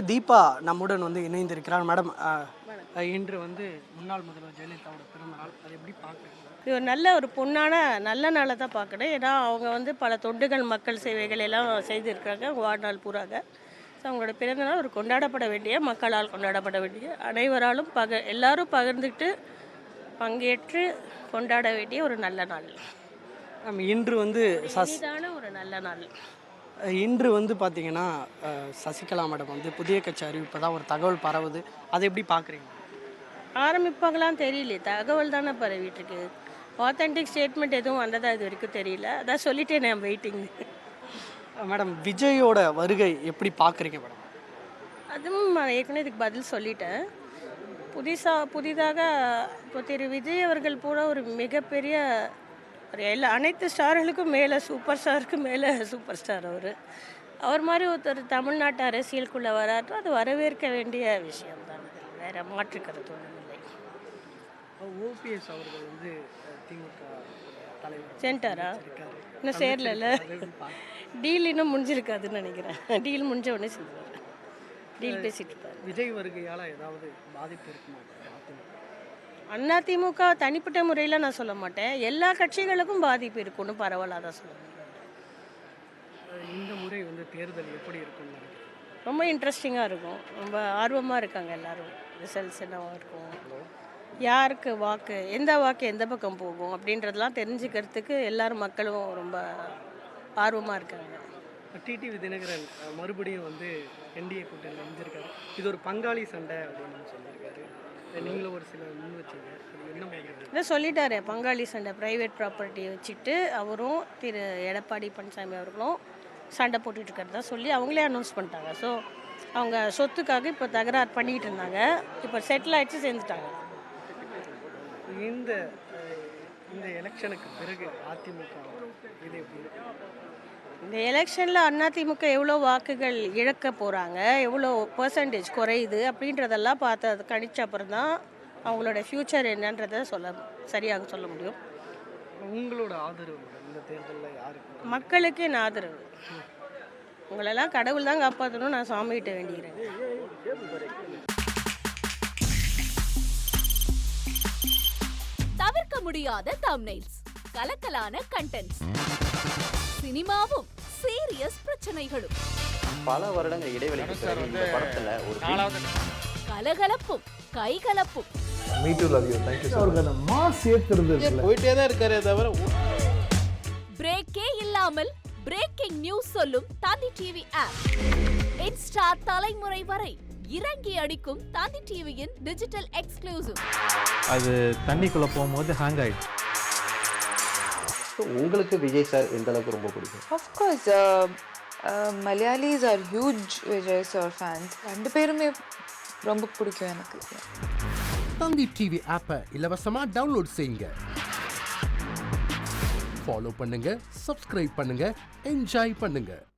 தீபா நம்முடன் வந்து இணைந்திருக்கிறார். மேடம், இன்று வந்து முன்னாள் முதல்வர் ஜெயலலிதாவோட பிறந்த நாள், அதை எப்படி பார்க்குறீங்க? இது ஒரு நல்ல ஒரு பொண்ணான நல்ல நாளை தான் பார்க்கணும். ஏன்னா அவங்க வந்து பல தொண்டுகள் மக்கள் சேவைகள் எல்லாம் செய்திருக்காங்க வாழ்நாள் பூராக. ஸோ அவங்களோட பிறந்த நாள் ஒரு கொண்டாடப்பட வேண்டிய, மக்களால் கொண்டாடப்பட வேண்டிய, அனைவராலும் எல்லாரும் பகிர்ந்துக்கிட்டு பங்கேற்று கொண்டாட வேண்டிய ஒரு நல்ல நாள். இன்று வந்து இதான ஒரு நல்ல நாள். இன்று வந்து பார்த்தீங்கன்னா சசிகலா மேடம் வந்து புதிய கட்சி அறிவிப்பதான் ஒரு தகவல் பரவுது, அதை எப்படி பார்க்குறீங்க? ஆரம்பிப்பாங்களான்னு தெரியல, தகவல் தானே பரவிட்டு இருக்கு. ஆத்தென்டிக் ஸ்டேட்மெண்ட் எதுவும் வந்ததா இது வரைக்கும் தெரியல. அதான் சொல்லிட்டேன், நான் வெயிட்டிங். மேடம், விஜயோட வருகை எப்படி பார்க்குறீங்க மேடம்? அதுவும் நான் ஏற்கனவே இதுக்கு பதில் சொல்லிட்டேன். புதிதாக இப்போ திரு விஜய் அவர்கள் கூட ஒரு மிகப்பெரிய அனைத்து ஸ்டார்களுக்கும் மேலே சூப்பர் ஸ்டாருக்கு மேலே சூப்பர் ஸ்டார் அவர் மாதிரி ஒருத்தர் தமிழ்நாட்டு அரசியலுக்குள்ளே வராட்டோ அது வரவேற்க வேண்டிய விஷயம்தான். வேறு மாற்று கருத்து ஒன்றும் இல்லை. ஓபிஎஸ் அவர்கள் வந்து திமுக தலைவர் சென்டாரா இன்னும் சேரல, டீல் இன்னும் முடிஞ்சிருக்காதுன்னு நினைக்கிறேன். டீல் முடிஞ்ச உடனே செஞ்சுருவார், டீல் பேசிட்டு இருப்பார். விஜய் வருகையால் ஏதாவது பாதிப்பு இருக்குமா? அதிமுக தனிப்பட்ட முறையில் நான் சொல்ல மாட்டேன், எல்லா கட்சிகளுக்கும் பாதிப்பு இருக்குன்னு பரவாயில்ல தான் சொல்ல முடியும். இந்த முறை வந்து தேர்தல் எப்படி இருக்கும்? ரொம்ப இன்ட்ரெஸ்டிங்காக இருக்கும், ரொம்ப ஆர்வமாக இருக்காங்க எல்லோரும். ரிசல்ட்ஸ் என்னவா இருக்கும், யாருக்கு வாக்கு, எந்த வாக்கு எந்த பக்கம் போகும் அப்படின்றதெல்லாம் தெரிஞ்சுக்கிறதுக்கு எல்லாரும் மக்களும் ரொம்ப ஆர்வமாக இருக்காங்க. டிடிவி தினகரன் மறுபடியும் வந்து என்டிஏ கூட்டணியில் இணைஞ்சிருக்காரு. இது ஒரு பங்காளி சண்டை அப்படின்னு சொல்லியிருக்காரு. நீங்களும் ஒரு சில முன் வச்சிங்க, என்ன மாதிரி? இதை சொல்லிட்டாரு, பங்காளி சண்டை. ப்ரைவேட் ப்ராப்பர்ட்டியை வச்சுட்டு அவரும் திரு எடப்பாடி பழனிசாமி அவர்களும் சண்டை போட்டுட்டு இருக்கிறதா சொல்லி அவங்களே அனௌன்ஸ் பண்ணிட்டாங்க. ஸோ அவங்க சொத்துக்காக இப்போ தகராறு பண்ணிக்கிட்டு இருந்தாங்க, இப்போ செட்டில் ஆகிடுச்சு, சேர்ந்துட்டாங்க. இந்த இந்த எலெக்ஷனுக்கு பிறகு அதிமுக இது எப்படி? இந்த எலெக்ஷனில் அதிமுக எவ்வளோ வாக்குகள் இழக்க போகிறாங்க, எவ்வளோ பர்சன்டேஜ் குறையுது அப்படின்றதெல்லாம் பார்த்து அது கணிச்ச அப்புறம் தான் அவங்களோட ஃப்யூச்சர் என்னன்றதை சரியாக சொல்ல முடியும். உங்களோட ஆதரவு இந்த தேர்தலில் யாருக்கு? மக்களுக்கு என் ஆதரவு. உங்களெல்லாம் கடவுள் தான் காப்பாற்றணும், நான் சாமிகிட்ட வேண்டிக்கிறேன். தவிர்க்க முடியாத தம்ப்நெயில்ஸ், கலக்கலான கண்டென்ட்ஸ், சினிமாவும் சீரியஸ் பிரச்சனைகளும், பல வருடங்கள் இடைவெளிக்கு பிறகு இந்த படத்துல ஒரு கலகலப்பும் கைகலப்பும். Me too, love you. Thank you so much. Mass ஏத்துறது போயிட்டே தான் இருக்காரே தவிர பிரேக்கே இல்லாமல் பிரேக்கிங் நியூஸ் சொல்லும் தந்தி டிவி ஆப். இன்ஸ்டா தலைமுறை வரை இறங்கி அடிக்கும் தந்தி டிவியின் டிஜிட்டல் எக்ஸ்க்ளூசிவ். அது தண்ணிக்குள்ள போகும்போது ஹேங் ஆயிடுச்சு. உங்களுக்கு விஜய் சார் எந்த அளவுக்கு ரொம்ப பிடிக்கும்? Of course, Malayalis are huge Vijay sir fans. ரெண்டு பேருமே ரொம்ப பிடிக்கும் எனக்கு. தந்தி டிவி ஆப்பை இலவசமா டவுன்லோட் செய்யுங்க, ஃபாலோ பண்ணுங்க, சப்ஸ்கிரைப் பண்ணுங்க, என்ஜாய் பண்ணுங்க.